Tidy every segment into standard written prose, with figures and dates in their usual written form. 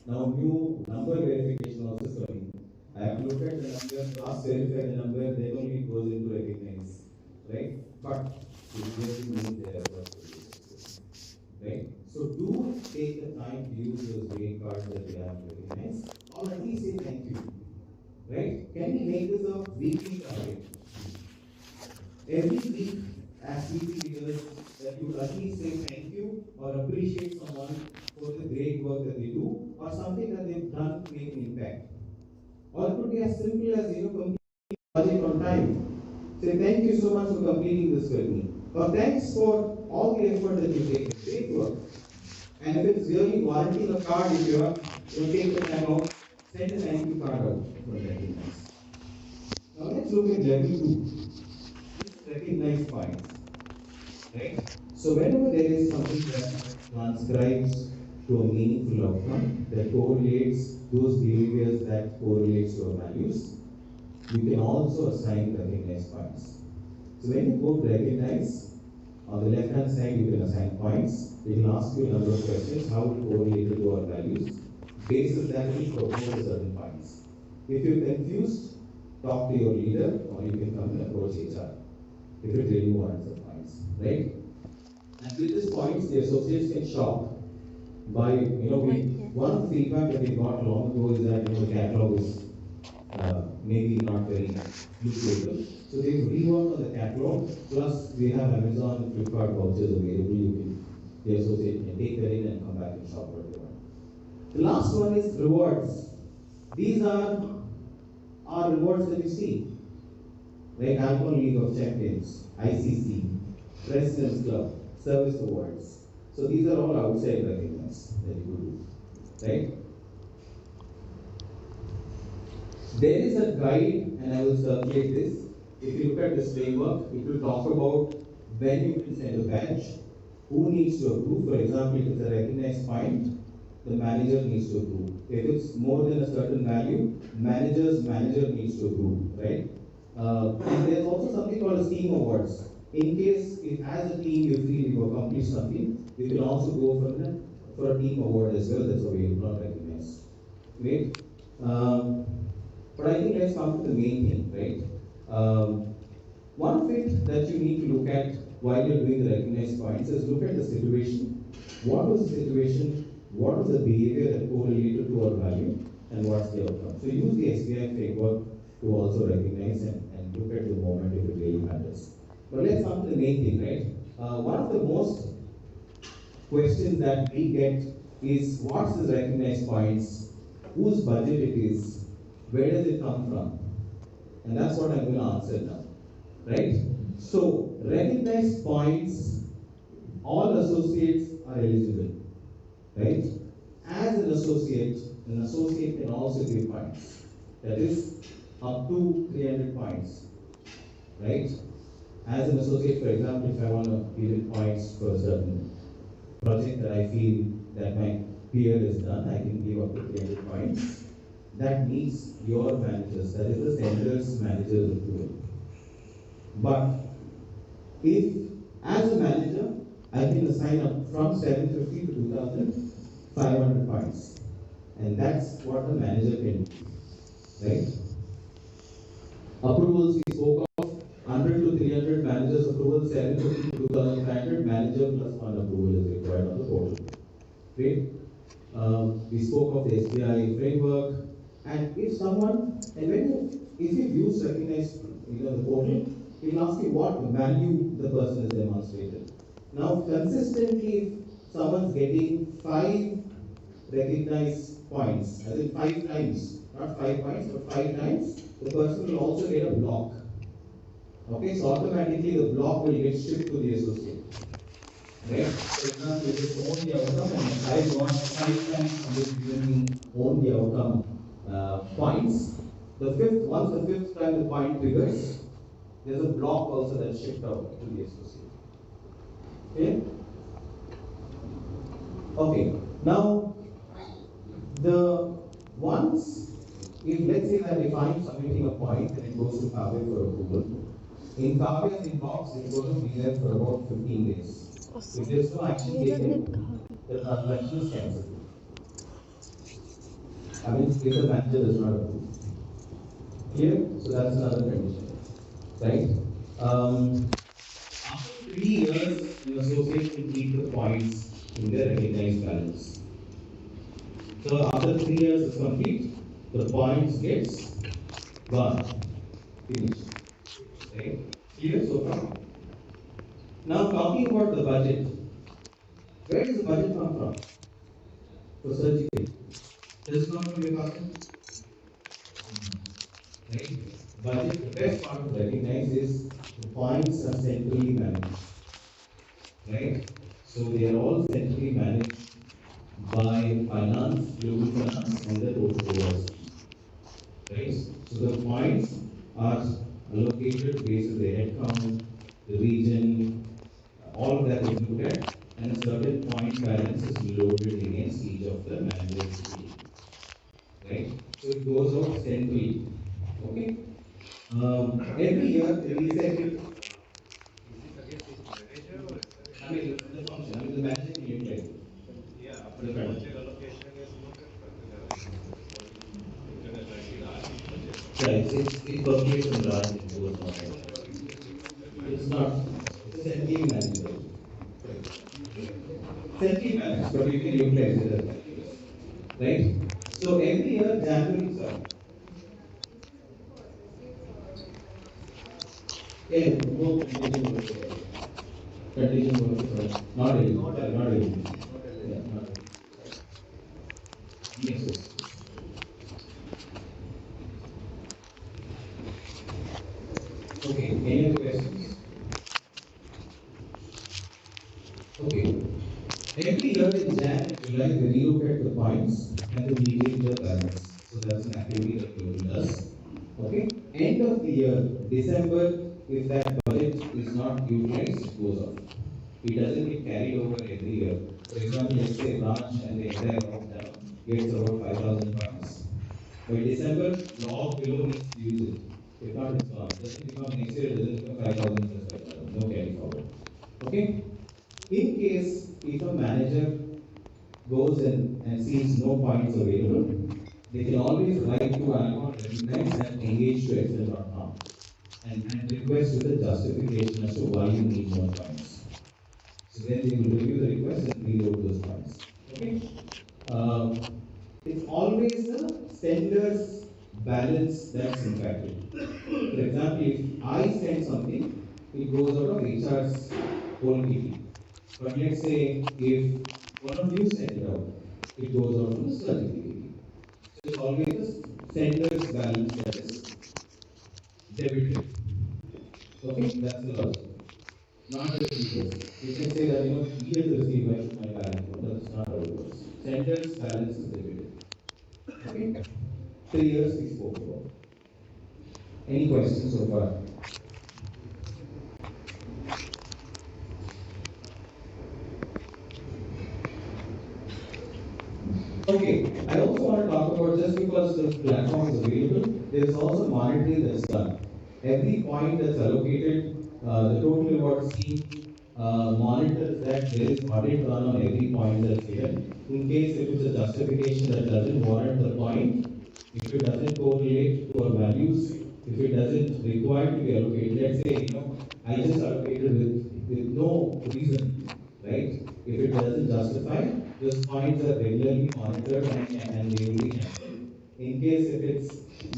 now new number verification also is coming. I have looked at the number, cross verify the number, then only it goes into recognize, right? But it really means there are right? So do take the time to use those green cards that we have recognized, or at least say thank you, right? Can we make this a weekly target? Every week, as weekly leaders, that you at least say thank you or appreciate someone for the great work that they do, or something that they've done to make an impact. Or it could be as simple as completing the project on time. Say thank you so much for completing this with me. Or thanks for all the effort that you take. Great work. And if it's really warranting a card, if you have, take the time out, send a thank you card out for recognize. Now let's look at level 2. Recognize points. Right? So whenever there is something that transcribes to a meaningful outcome, that correlates those behaviors that correlates to our values, you can also assign recognize points. So when you go to recognize, on the left hand side you can assign points. It will ask you a number of questions, how it correlated to our values. Based on that, it will propose certain points. If you're confused, talk to your leader, or you can come and approach HR if it really warrants the points, right? And with these points, the associates can shop by, one of the feedback that we got long ago is that the catalog is maybe not very useful. So they've reworked on the catalog, plus we have Amazon and Flipkart vouchers available. The associate can take that in and come back and shop what they want. The last one is rewards. These are our rewards that you see. Like Alcohol League of Champions, ICC, President's Club, Service Awards. So these are all outside recognize that you do, right? There is a guide, and I will circulate this. If you look at this framework, it will talk about when you can send a badge, who needs to approve. For example, if it's a recognized point, the manager needs to approve. If it's more than a certain value, manager needs to approve, right? And there's also something called a team awards. In case if as a team you feel you accomplished something, you can also go for a team award as well. That's available on recognize. Great. But I think let's come to the main thing, right? One of it that you need to look at while you're doing the recognized points is look at the situation. What was the situation? What was the behavior that correlated to our value? And what's the outcome? So use the SBI framework to also recognize and look at the moment if it really matters. But let's come to the main thing, right? One of the most questions that we get is what's the recognized points, whose budget it is, where does it come from? And that's what I'm going to answer now, right? So recognized points, all associates are eligible, right? As an associate can also give points. That is up to 300 points, right? As an associate, for example, if I want to give it points for a certain project that I feel that my peer has done, I can give up to 300 points. That needs your managers, that is the center's manager's approval. But if, as a manager, I can assign up from 750 to 2,500 points. And that's what a manager can do, right? Approvals we spoke of, 100 to 300 managers approval, 750 to 2,500, manager plus one approval is required on the portal. Great. We spoke of the SBI framework, and if you've used recognize the portal, it will ask you what value the person has demonstrated. Now, consistently, if someone's getting 5 recognized points, as in 5 times, not 5 points, but 5 times, the person will also get a block. Okay, so automatically the block will get shipped to the associate. Right? For example, if it's own the outcome, and I want 5 times on this given me own the outcome points. Once the fifth time the point triggers, there's a block also that's shipped out to the associate. Okay? Okay. Now, if let's say that if I'm submitting a point and it goes to Kavya for approval, in Kavya's inbox it's going to be there for about 15 days. If there's no action taken, the transaction is cancelled. I mean, if the manager does not approve. Clear? So that's another condition, right? After 3 years, an associate can keep the points in their recognized balance. So after 3 years is complete, the points gets gone, finished. Right? Clear so far? Now talking about the budget, where does the budget come from for surgical? Does it come from your pocket? Right? Budget, the best part to recognize is the points are centrally managed. Right? So they are all centrally managed by finance, global finance, and the total OIC. Right? So the points are allocated based on the headcount, the region, all of that is looked at, and a certain point balance is loaded against each of the managers. Right? So it goes out centrally. Okay? Every year the reset. I mean the function. I mean the manager can utilize it. Yeah, after the budget allocation is noted, but yeah, it percolates from large and goes on. It's not. It's a centrally managed. Centrally managed, but you can utilize it as well. Right? So every year, January, sorry. Yeah, no contingent work. Contingent work, sorry. Not eligible. Sorry, not eligible. Yeah, not eligible. Yes, yes. Okay, any other questions? Okay. Every year in Jan and July, we relook at the points and the median the balance. So that's an activity that global does. Okay. End of the year, December, if that budget is not utilized, it goes off. It doesn't get carried over every year. For example, let's say branch and the entire town gets about 5,000 points. By December, the org below needs to use it. If not, it's gone. It doesn't become next year, it doesn't become 5,000 plus 5,000. No carry forward. Okay? In case if a manager goes and sees no points available, they can always write to Alcon, recognize and engage to Excel.com and request with a justification as to why you need more points. So then they will review the request and reload those points. Okay? Um, it's always the sender's balance that's impacted. For example, if I send something, it goes out of HR's whole kitty. But let's say if one of you send it out, it goes out from the surgical kitty. So it's always the sender's balance that is debited. Okay, that's the logic. Not the receivers. You can say that he is the receiver, I should my balance. No, that's not how it works. Sender's balance is debited. Okay? 3 years we spoke about. Any questions so far? Okay, I also want to talk about just because the platform is available, there is also monitoring that's done. Every point that's allocated, the total reward scheme monitors that there is audit done on every point that's given. In case if it's a justification that doesn't warrant the point, if it doesn't correlate to our values, if it doesn't require to be allocated, let's say, I just allocated with no reason, right? If it doesn't justify, those points are regularly monitored and they will be cancelled. In case if it's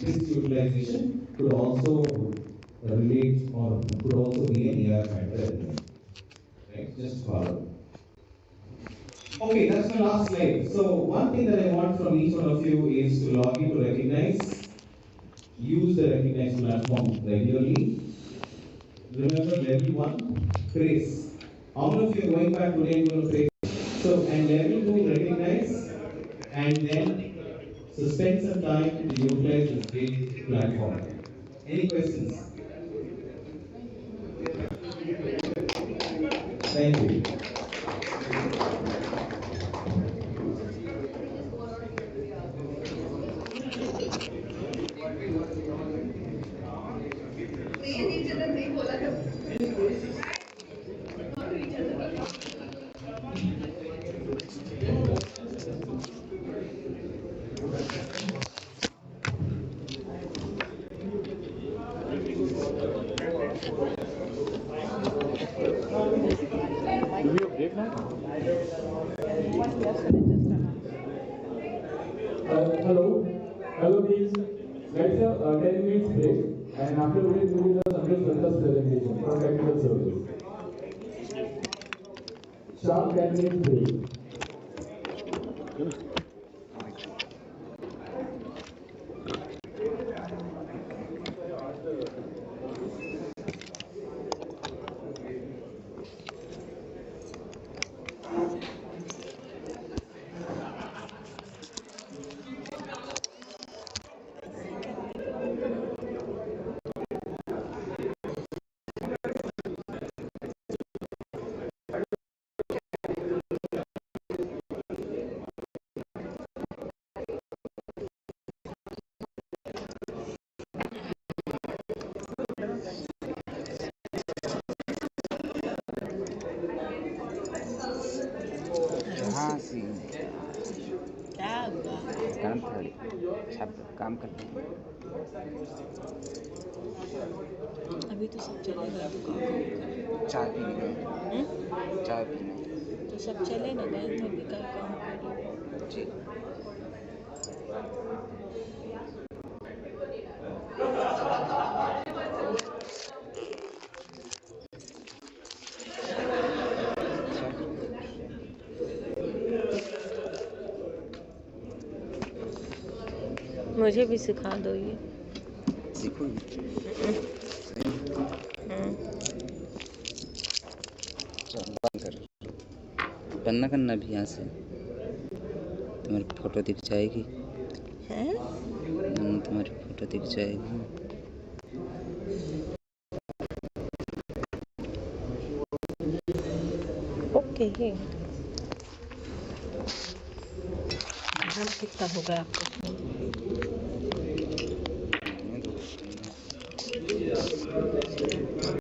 misutilization, could also relate or could also be an ER factor, right? Just follow. Okay, that's my last slide. So one thing that I want from each one of you is to log in to recognize, use the recognize platform regularly. Remember level 1, trace. How many of you are going back today and going to trace? So, and level 2, recognize, and then spend some time to utilize this great platform. Any questions? Thank you. Hello. Hello, please. Let's have a 10 minutes break. And after break, we will have Sandesh Datta's presentation from Technical Service. Sharp 10 minutes break. हाँ सी क्या हुआ? काम थोड़ी सब काम करते हैं। अभी तो सब चलेगा तो क्या करूँगा? चाय पीने गए, चाय पीने। तो सब चले ना गए तो अभी क्या काम करें? जी मुझे भी सिखा दो ये। सीखोगी? चल बंद कर, बंद ना करना भी यहाँ से, तुम्हारी फोटो दिख जाएगी। हैं? तुम्हारी फोटो दिख जाएगी। ओके। कितना हो गया आपको?